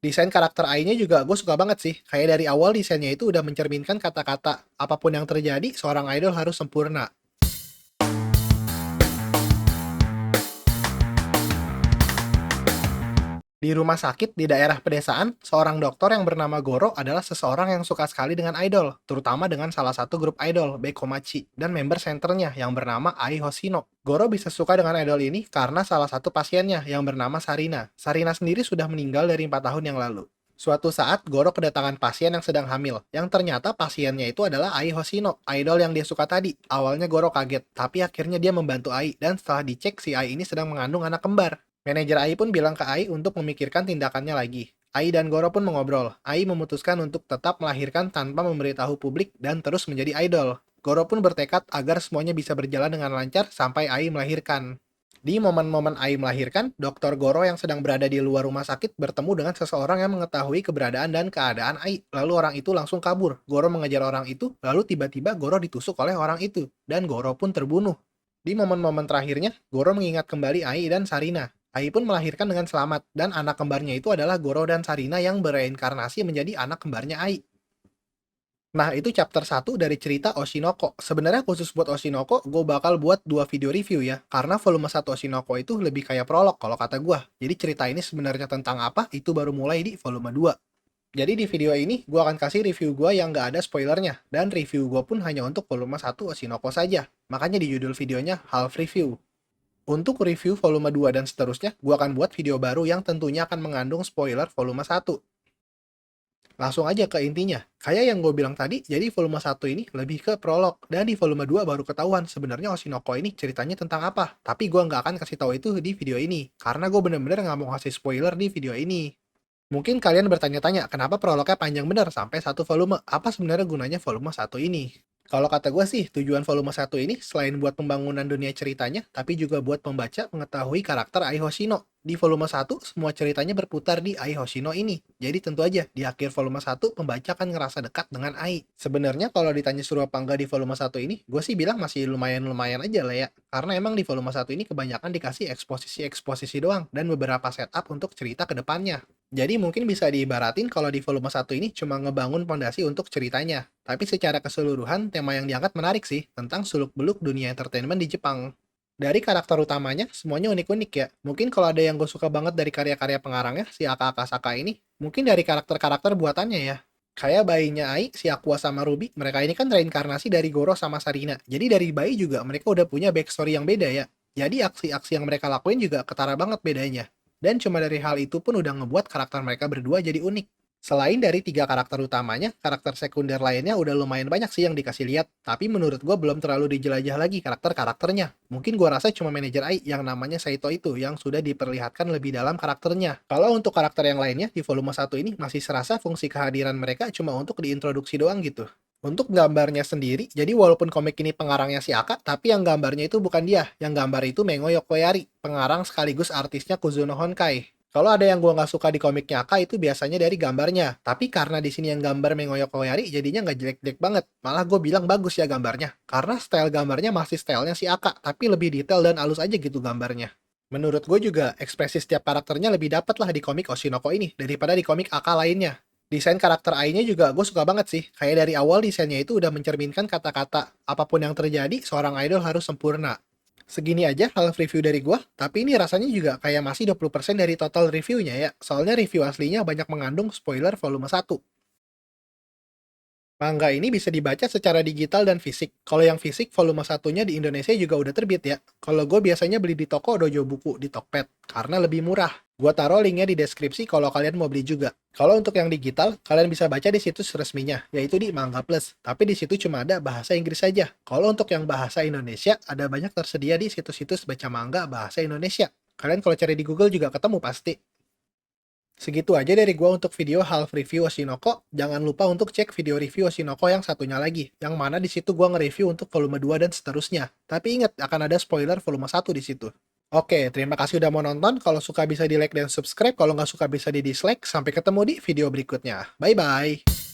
Desain karakter AI-nya juga gue suka banget sih. Kayak dari awal desainnya itu udah mencerminkan kata-kata, apapun yang terjadi, seorang idol harus sempurna. Di rumah sakit di daerah pedesaan, seorang dokter yang bernama Goro adalah seseorang yang suka sekali dengan idol, terutama dengan salah satu grup idol, Bekomachi, dan member senternya yang bernama Ai Hoshino. Goro bisa suka dengan idol ini karena salah satu pasiennya yang bernama Sarina. Sarina sendiri sudah meninggal dari 4 tahun yang lalu. Suatu saat, Goro kedatangan pasien yang sedang hamil, yang ternyata pasiennya itu adalah Ai Hoshino, idol yang dia suka tadi. Awalnya Goro kaget, tapi akhirnya dia membantu Ai, dan setelah dicek si Ai ini sedang mengandung anak kembar. Manajer Ai pun bilang ke Ai untuk memikirkan tindakannya lagi. Ai dan Goro pun mengobrol. Ai memutuskan untuk tetap melahirkan tanpa memberitahu publik dan terus menjadi idol. Goro pun bertekad agar semuanya bisa berjalan dengan lancar sampai Ai melahirkan. Di momen-momen Ai melahirkan, Dr. Goro yang sedang berada di luar rumah sakit bertemu dengan seseorang yang mengetahui keberadaan dan keadaan Ai. Lalu orang itu langsung kabur. Goro mengejar orang itu, lalu tiba-tiba Goro ditusuk oleh orang itu. Dan Goro pun terbunuh. Di momen-momen terakhirnya, Goro mengingat kembali Ai dan Sarina. Ai pun melahirkan dengan selamat, dan anak kembarnya itu adalah Goro dan Sarina yang bereinkarnasi menjadi anak kembarnya Ai. Nah, itu chapter 1 dari cerita Oshinoko. Sebenarnya khusus buat Oshinoko, gue bakal buat 2 video review ya. Karena volume 1 Oshinoko itu lebih kayak prolog kalau kata gue. Jadi cerita ini sebenarnya tentang apa, itu baru mulai di volume 2. Jadi di video ini, gue akan kasih review gue yang nggak ada spoilernya. Dan review gue pun hanya untuk volume 1 Oshinoko saja. Makanya di judul videonya half review. Untuk review volume 2 dan seterusnya, gue akan buat video baru yang tentunya akan mengandung spoiler volume 1. Langsung aja ke intinya. Kayak yang gue bilang tadi, jadi volume 1 ini lebih ke prolog. Dan di volume 2 baru ketahuan sebenarnya Oshinoko ini ceritanya tentang apa. Tapi gue nggak akan kasih tahu itu di video ini. Karena gue bener-bener nggak mau kasih spoiler di video ini. Mungkin kalian bertanya-tanya, kenapa prolognya panjang bener sampai 1 volume? Apa sebenarnya gunanya volume 1 ini? Kalau kata gue sih, tujuan volume 1 ini selain buat pembangunan dunia ceritanya, tapi juga buat pembaca mengetahui karakter Ai Hoshino. Di volume 1, semua ceritanya berputar di Ai Hoshino ini. Jadi tentu aja, di akhir volume 1, pembaca akan ngerasa dekat dengan Ai. Sebenarnya kalau ditanya suruh apa enggak di volume 1 ini, gue sih bilang masih lumayan-lumayan aja lah ya. Karena emang di volume 1 ini kebanyakan dikasih eksposisi-eksposisi doang, dan beberapa setup untuk cerita ke depannya. Jadi mungkin bisa diibaratin kalau di volume 1 ini cuma ngebangun pondasi untuk ceritanya. Tapi secara keseluruhan, tema yang diangkat menarik sih, tentang suluk-beluk dunia entertainment di Jepang. Dari karakter utamanya, semuanya unik-unik ya. Mungkin kalau ada yang gue suka banget dari karya-karya pengarangnya, si Aka Akasaka ini, mungkin dari karakter-karakter buatannya ya. Kayak bayinya Ai, si Aqua sama Ruby, mereka ini kan reinkarnasi dari Goro sama Sarina. Jadi dari bayi juga mereka udah punya backstory yang beda ya. Jadi aksi-aksi yang mereka lakuin juga ketara banget bedanya. Dan cuma dari hal itu pun udah ngebuat karakter mereka berdua jadi unik. Selain dari 3 karakter utamanya, karakter sekunder lainnya udah lumayan banyak sih yang dikasih lihat. Tapi menurut gue belum terlalu dijelajah lagi karakter-karakternya. Mungkin gue rasa cuma manajer AI yang namanya Saito itu yang sudah diperlihatkan lebih dalam karakternya. Kalau untuk karakter yang lainnya, di volume 1 ini masih serasa fungsi kehadiran mereka cuma untuk diintroduksi doang gitu. Untuk gambarnya sendiri, jadi walaupun komik ini pengarangnya si Aka, tapi yang gambarnya itu bukan dia. Yang gambar itu Mengo Yokoyari, pengarang sekaligus artisnya Kuzuno Honkai. Kalau ada yang gua nggak suka di komiknya Aka itu biasanya dari gambarnya. Tapi karena di sini yang gambar Mengo Yokoyari jadinya nggak jelek-jelek banget. Malah gue bilang bagus ya gambarnya. Karena style gambarnya masih stylenya si Aka, tapi lebih detail dan halus aja gitu gambarnya. Menurut gue juga, ekspresi setiap karakternya lebih dapat lah di komik Oshinoko ini daripada di komik Aka lainnya. Desain karakter AI-nya juga gue suka banget sih. Kayak dari awal desainnya itu udah mencerminkan kata-kata, apapun yang terjadi, seorang idol harus sempurna. Segini aja half review dari gue, tapi ini rasanya juga kayak masih 20% dari total reviewnya ya. Soalnya review aslinya banyak mengandung spoiler volume 1. Manga ini bisa dibaca secara digital dan fisik. Kalau yang fisik, volume satunya di Indonesia juga udah terbit ya. Kalau gue biasanya beli di toko Dojo Buku di Tokped, karena lebih murah. Gue taruh linknya di deskripsi kalau kalian mau beli juga. Kalau untuk yang digital, kalian bisa baca di situs resminya, yaitu di Manga Plus. Tapi di situ cuma ada bahasa Inggris saja. Kalau untuk yang bahasa Indonesia, ada banyak tersedia di situs-situs baca manga bahasa Indonesia. Kalian kalau cari di Google juga ketemu pasti. Segitu aja dari gua untuk video half review Oshinoko. Jangan lupa untuk cek video review Oshinoko yang satunya lagi, yang mana di situ gua nge-review untuk volume 2 dan seterusnya. Tapi ingat, akan ada spoiler volume 1 di situ. Oke, terima kasih udah mau nonton. Kalau suka bisa di like dan subscribe, kalau nggak suka bisa di dislike. Sampai ketemu di video berikutnya. Bye-bye!